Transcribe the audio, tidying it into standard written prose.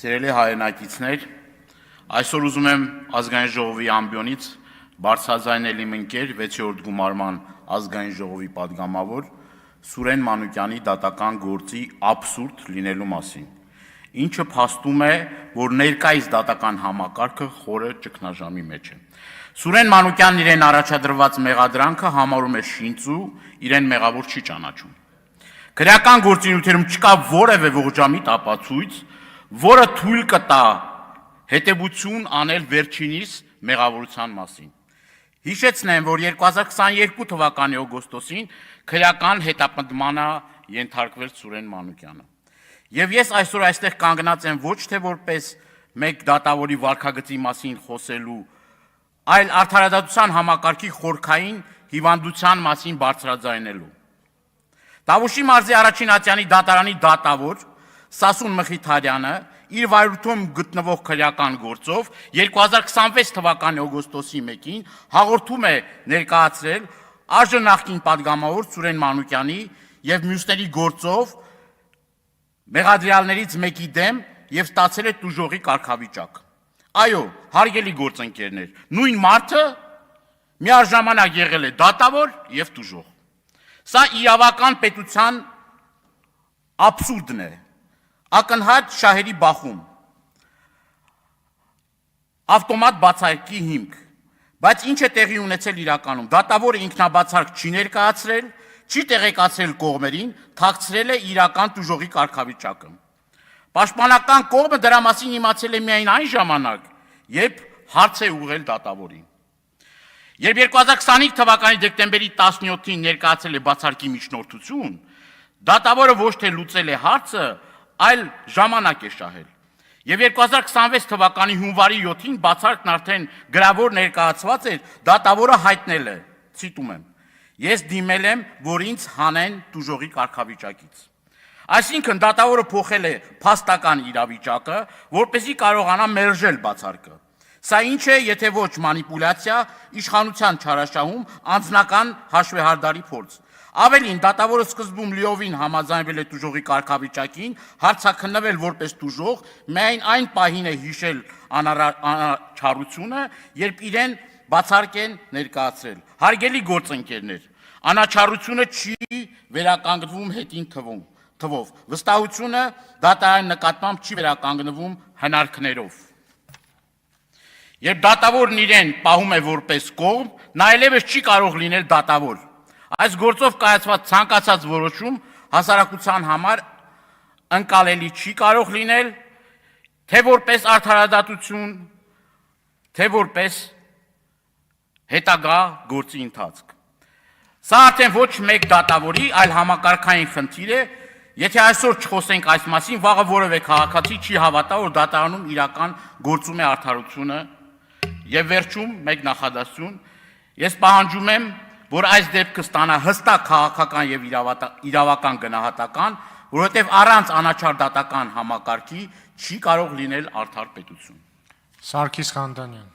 Սիրելի հայրենակիցներ, այսօր ուզում եմ ազգային ժողովի ամբիոնից բարձրաձայնել իմ ընկեր 6-րդ գումարման ազգային ժողովի падգամավոր Սուրեն Մանուկյանի դատական գործի աբսուրդ լինելու մասին, ինչը փաստում է, որ ներկայիս դատական համակարգը խորը ճգնաժամի մեջ է։ Սուրեն Մանուկյանն իրեն առաջադրված մեղադրանքը համարում է շինծու, իրեն մեղավոր չի ճանաչում։ Քրեական գործունեությունում չկա որևէ ողջամիտ ապացույց, որը թույլ կտա հետևություն անել վերջինիս մեղավորության մասին։ Հիշեցնեմ, որ 2022 թվականի օգոստոսին քրեական հետապնդմանը ենթարկվել Սուրեն Մանուկյանը։ Եվ ես այսօր այստեղ կանգնած եմ ոչ թե որպես մեկ դատավորի վարքագծի մասին խոսելու, այլ արդարադատության համակարգի խորքային հիվանդության մասին բարձրաձայնելու։ Տավուշի մարզի առաջին ատյանի դատարանի դատավոր Սասուն Մխիթարյանը իր վարույթում գտնվող քրեական գործով 2026 թվականի օգոստոսի 1-ին հաղորդում է ներկայացրել ԱԺ նախկին падգամավոր Սուրեն Մանուկյանի եւ մյուսների գործով մեղադրյալներից մեկի դեմ եւ ստացել է տուժողի կարգավիճակ։ Այո, հարգելի գործընկերներ, նույն մարդը միաժամանակ եղել է դատավոր եւ տուժող։ Սա իրավական պետության աբսուրդն է, ակնհայտ շահերի բախում, ավտոմատ բացարկի հիմք, բայց ինչ է տեղի ունեցել իրականում, դատավորը ինքնաբացարկ չի ներկայացրել, չի տեղեկացրել կողմերին, թաքցրել է իրական տուժողի կարգավիճակը։ Պաշտպանական կողմը դրա մասին իմացել է միայն այն ժամանակ, երբ հարց է ուղղել դատավորին։ Երբ 2025 թվականի դեկտեմբերի 17-ին ներկայացել է բացարկի միջնորդություն, դատավորը ոչ թե լուծել է հարցը, այլ ժամանակ է շահել։ Եվ 2026 թվականի հունվարի 7-ին բացարկն արդեն գրավոր ներկայացված էր, դատավորը հայտնել է, ցիտում եմ. «Ես դիմել եմ, որ ինձ հանեն տուժողի կարգավիճակից»։ Այսինքն դատավորը փոխել է փաստական իրավիճակը, որպեսզի կարողանա մերժել բացարկը։ Սա ինչ է, եթե ոչ մանիպուլյացիա, իշխանության չարաշահում, անձնական հաշվեհարդարի փորձ։ Ավելին, դատավորը սկզբում լիովին համաձայնվել է տուժողի կարգավիճակին, հարցաքննվել որպես տուժող, միայն այն պահին է հիշել անաչառությունը, երբ իրեն բացարկ են ներկայացրել։ Հարգելի գործընկերներ, անաչառությունը չի վերականգնվում հետին թվով, վստահությունը դատարանի նկատմամբ չի վերականգնվում հնարքներով։ Երբ դատավորն իրեն պահում է որպես կողմ, նա այլևս չի կարող լինել դատավոր։ Այս գործով կայացված ցանկացած որոշում հասարակության համար ընկալելի չի կարող լինել, թե որպես արդարադատություն, թե որպես հետագա գործի ընթացք։ Սա արդեն ոչ մեկ դատավորի, այլ համակարգային խնդիր է, եթե այսօր չխոսենք այս մասին, վաղը որևէ քաղաքացի չի հավատա, որ դատարանում իրական գործում է արդարությունը։ Եվ վերջում մեկ նախադասություն, ես պահանջում եմ, որ այս դեպքը ստանա հստակ քաղաքական եւ իրավական գնահատական, որովհետեւ առանց անաչառ դատական համակարգի չի կարող լինել արդար պետություն։ Սարգիս Ղանդանյան